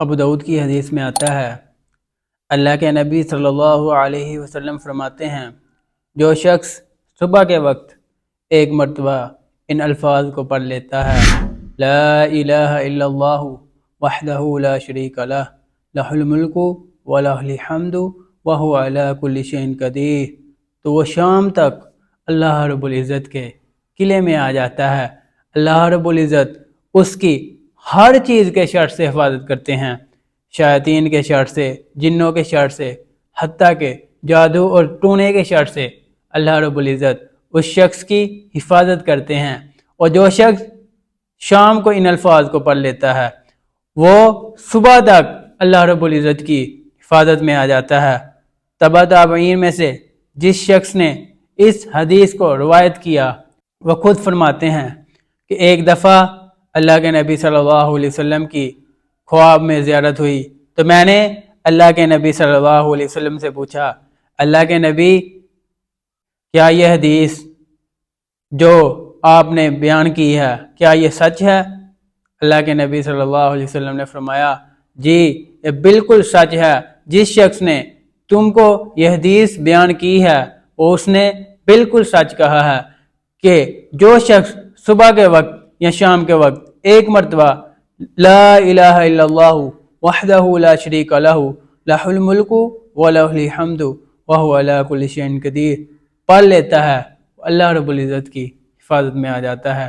ابو داؤد کی حدیث میں آتا ہے، اللہ کے نبی صلی اللہ علیہ وسلم فرماتے ہیں، جو شخص صبح کے وقت ایک مرتبہ ان الفاظ کو پڑھ لیتا ہے، لا الہ الا اللہ وحدہ لا شریک لہ لہ الملک ولہ الحمد وہو علی کل شیء قدیر، تو وہ شام تک اللہ رب العزت کے قلعے میں آ جاتا ہے۔ اللہ رب العزت اس کی ہر چیز کے شر سے حفاظت کرتے ہیں، شیاطین کے شر سے، جنوں کے شر سے، حتیٰ کہ جادو اور ٹونے کے شر سے اللہ رب العزت اس شخص کی حفاظت کرتے ہیں۔ اور جو شخص شام کو ان الفاظ کو پڑھ لیتا ہے وہ صبح تک اللہ رب العزت کی حفاظت میں آ جاتا ہے۔ تبع تابعین میں سے جس شخص نے اس حدیث کو روایت کیا وہ خود فرماتے ہیں کہ ایک دفعہ اللہ کے نبی صلی اللہ علیہ وسلم کی خواب میں زیارت ہوئی تو میں نے اللہ کے نبی صلی اللہ علیہ وسلم سے پوچھا، اللہ کے نبی کیا یہ حدیث جو آپ نے بیان کی ہے کیا یہ سچ ہے؟ اللہ کے نبی صلی اللہ علیہ وسلم نے فرمایا، جی یہ بالکل سچ ہے، جس شخص نے تم کو یہ حدیث بیان کی ہے وہ اس نے بالکل سچ کہا ہے کہ جو شخص صبح کے وقت یا شام کے وقت ایک مرتبہ لا الہ الا اللہ وحدہ لا شریک لہ لہ الملک ولہ الحمد وہو علی کل شیء قدیر پڑھ لیتا ہے اللہ رب العزت کی حفاظت میں آ جاتا ہے۔